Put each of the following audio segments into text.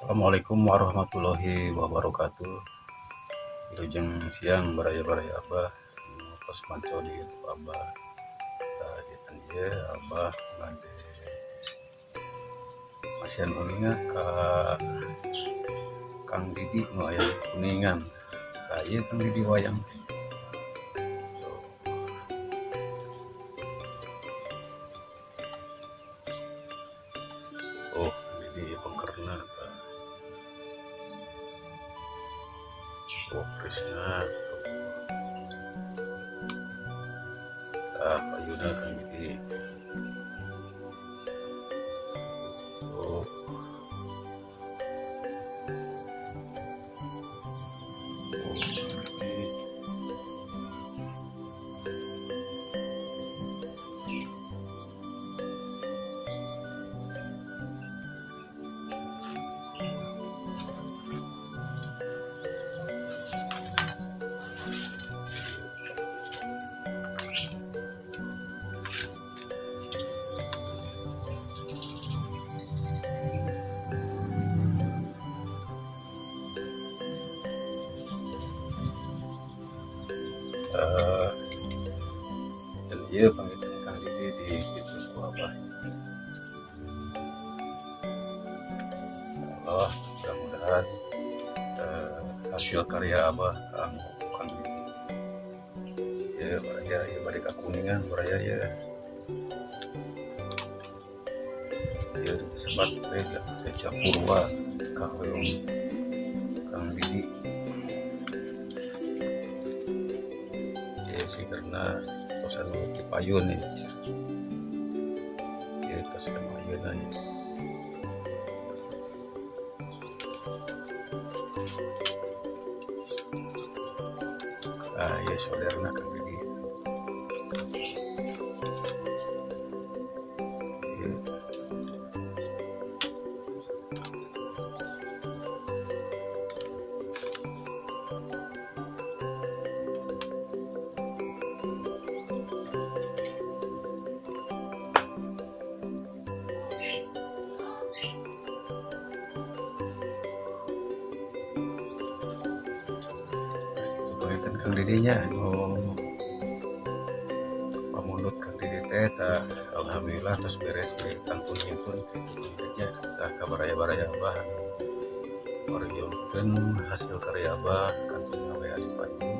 Assalamualaikum warahmatullahi wabarakatuh. Wilujeng siang baraya-baraya Abah pas manco di YouTube Abah. Tadi dia Abah ngade pasian uninga ka Kang Didi nu aya di Kuningan. Ieu Kang Didi wayang. Oh, Didi pengkerna ta. Oh, Krisna. Payuna Kang Didi. Oh. Dan ieu pangitan Kang Didi di YouTube ku Abah. Allah mudah-mudahan hasil karya Abah Kang Didi. Ya baraya ya balik ka Kuningan baraya ya. Ya sebat Teca Purwa ka hoyong Kang Didi. Ya sih karena kosan di payun nih. Ya tas kemayeun aya. Ya saudarana Kang Didi. Ya. Pangitan Kang Didinya pamunut Kang Didi teh tah alhamdulillah tos beres di kantun himpun kitu tah kabaraya-baraya Abah ngoriongkeun hasil karya Abah kantun gawe adi Bandung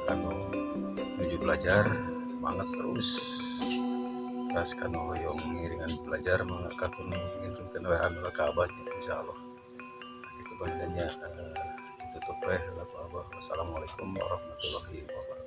anu nuju belajar semangat terus gas kanu hoyong ngiringan belajar mangakatun ngintungkeun we anu ka Abah insyaallah. Kitu bandanya tutup we laku Abah. Wassalamualaikum warahmatullahi wabarakatuh.